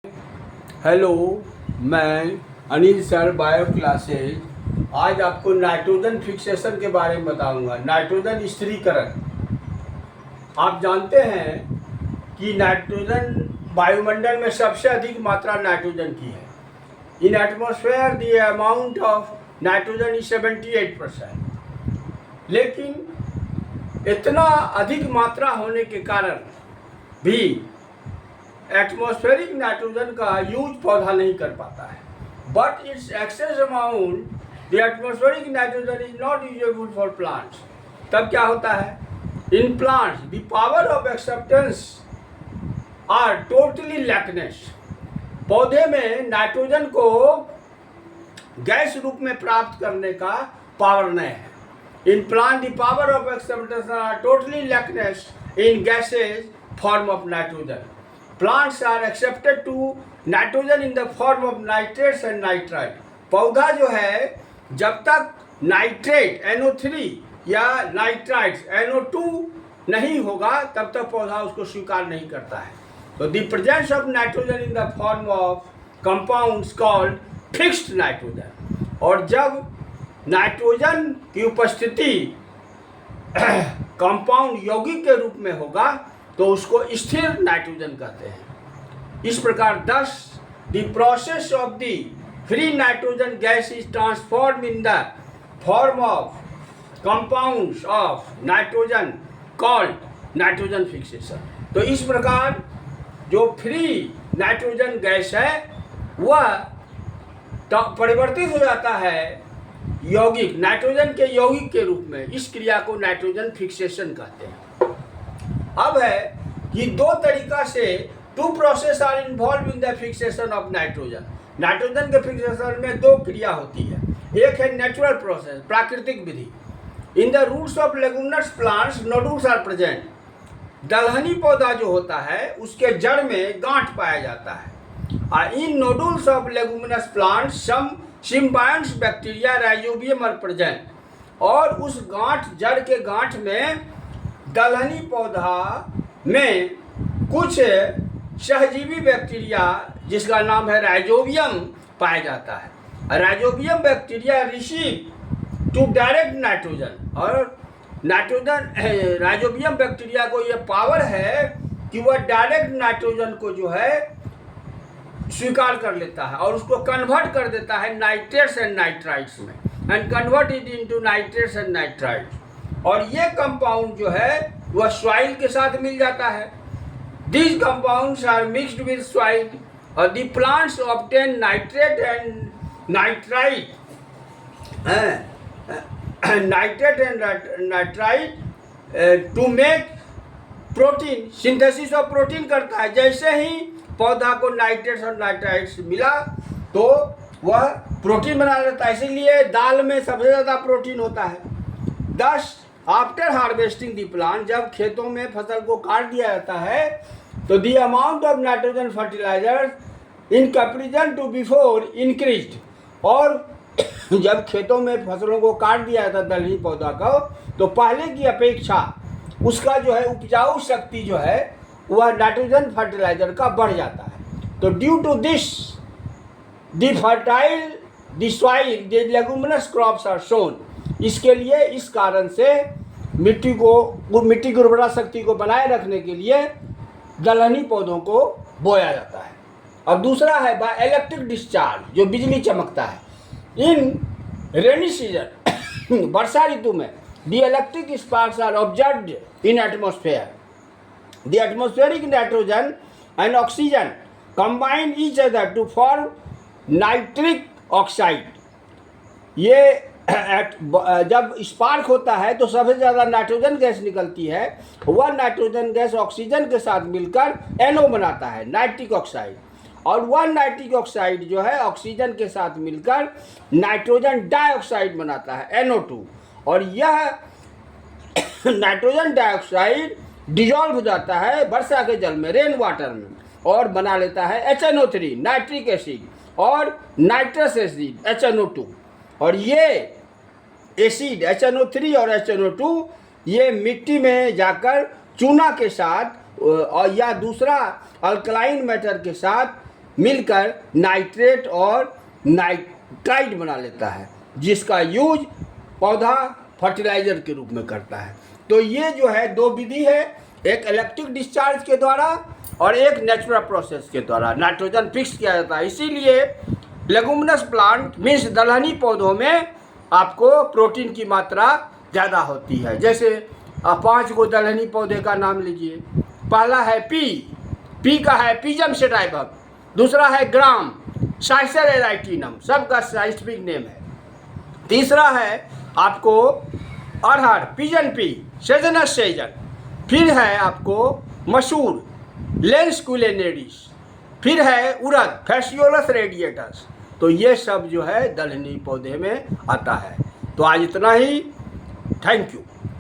Hello, मैं Anil sir bio classes. आज आपको नाइट्रोजन फिक्सेशन के बारे में बताऊंगा। नाइट्रोजन स्थिरीकरण। आप जानते हैं कि नाइट्रोजन वायुमंडल में सबसे अधिक मात्रा नाइट्रोजन की है। इन atmosphere the amount of nitrogen is 78%। लेकिन इतना अधिक मात्रा होने के कारण भी एटमॉस्फेरिक नाइट्रोजन का यूज पौधा नहीं कर पाता है। But it's excess amount the atmospheric nitrogen is not usable for plants. तब क्या होता है? In plants the power of acceptance are totally lackness. पौधे में नाइट्रोजन को गैस रूप में प्राप्त करने का पावर नहीं है। In plant the power of acceptance are totally lackness in gases form of nitrogen. Plants are accepted to nitrogen in the form of nitrates and nitrite। पौधा जो है जब तक नाइट्रेट NO3 या नाइट्राइट्स NO2 नहीं होगा तब तक पौधा उसको स्वीकार नहीं करता है। तो the presence of nitrogen in the form of compounds called fixed nitrogen. और जब नाइट्रोजन की उपस्थिति कंपाउंड यौगिक के रूप में होगा तो उसको स्थिर नाइट्रोजन कहते हैं। इस प्रकार दस the process of the free nitrogen gas is transform in the form of compounds of nitrogen called nitrogen fixation. तो इस प्रकार जो फ्री नाइट्रोजन गैस है वह परिवर्तित हो जाता है यौगिक नाइट्रोजन के यौगिक के रूप में। इस क्रिया को नाइट्रोजन फिक्सेशन कहते हैं। अब है कि दो तरीका से two process are involve in the fixation of nitrogen. Nitrogen के फिक्सेशन में दो क्रिया होती है। एक है नेचुरल प्रोसेस, प्राकृतिक विधि। In the roots of leguminous plants nodules are present. दलहनी पौधा जो होता है उसके जड़ में गांठ पाया जाता है। In nodules of leguminous plants some symbionts bacteria Rhizobium are present. और उस गांठ जड़ के गांठ में दलहनी पौधा में कुछ सहजीवी बैक्टीरिया जिसका नाम है राइजोबियम पाया जाता है। Rhizobium bacteria receive to direct nitrogen. और नाइट्रोजन राइजोबियम बैक्टीरिया को यह पावर है कि वह डायरेक्ट नाइट्रोजन को जो है स्वीकार कर लेता है और उसको कन्वर्ट कर देता है नाइट्रेट्स एंड नाइट्राइट्स में, and convert it into nitrates and nitrites. और ये कंपाउंड जो है वह सॉइल के साथ मिल जाता है। These compounds are mixed with soil और the plants obtain nitrate and nitrite to make protein. Synthesis of protein करता है। जैसे ही पौधा को नाइट्रेट्स और नाइट्राइट्स मिला तो वह प्रोटीन बना लेता है। इसीलिए दाल में सबसे ज़्यादा प्रोटीन होता है। दस आफ्टर हार्वेस्टिंग द प्लांट, जब खेतों में फसल को काट दिया जाता है तो the amount of nitrogen fertiliser in comparison to before increased. और जब खेतों में फसलों को काट दिया जाता है दलहनी पौधा को तो पहले की अपेक्षा उसका जो है उपजाऊ शक्ति जो है वह नाइट्रोजन फर्टिलाइजर का बढ़ जाता है। तो due to this the fertile the soil the leguminous crops are shown. इसके लिए इस कारण से मिट्टी की उर्वरा शक्ति को बनाए रखने के लिए दलहनी पौधों को बोया जाता है। और दूसरा है बाय इलेक्ट्रिक डिस्चार्ज, जो बिजली चमकता है। इन रेनी सीजन वर्षा ऋतु में the electric sparks are observed in atmosphere. The atmospheric nitrogen and oxygen combine each other to form nitric oxide. ये जब स्पार्क होता है तो सबसे ज़्यादा नाइट्रोजन गैस निकलती है। वह नाइट्रोजन गैस ऑक्सीजन के साथ मिलकर NO बनाता है, नाइट्रिक ऑक्साइड। और वह नाइट्रिक ऑक्साइड जो है ऑक्सीजन के साथ मिलकर नाइट्रोजन डाइऑक्साइड बनाता है, NO2। और यह नाइट्रोजन डाइऑक्साइड डिजॉल्व हो जाता है वर्षा के जल में, रेन वाटर में, और बना लेता है HNO3 नाइट्रिक एसिड और नाइट्रस एसिड HNO2। और ये एसिड HNO3 और HNO2 ये मिट्टी में जाकर चूना के साथ या दूसरा अल्कलाइन मैटर के साथ मिलकर नाइट्रेट और नाइट्राइट बना लेता है, जिसका यूज पौधा फर्टिलाइजर के रूप में करता है। तो ये जो है दो विधि है, एक इलेक्ट्रिक डिस्चार्ज के द्वारा और एक नेचुरल प्रोसेस के द्वारा नाइट्रोजन फिक्स किया जाता है। इसीलिए लेगुमिनस प्लांट मीन्स दलहनी पौधों में आपको प्रोटीन की मात्रा ज़्यादा होती है। जैसे 5 गो दलहनी पौधे का नाम लीजिए। पहला है पी का है पिजम सेटाइवम, दूसरा है ग्राम साइसर एराइटिनम, सबका साइंटिफिक नेम है। तीसरा है आपको अरहर पिजन पी सेजनस सेजन, फिर है आपको मसूर लेंस कुलेनेरिस, फिर है उड़द फैसियोलस रेडिएटस। तो ये सब जो है दलहनी पौधे में आता है। तो आज इतना ही, थैंक यू।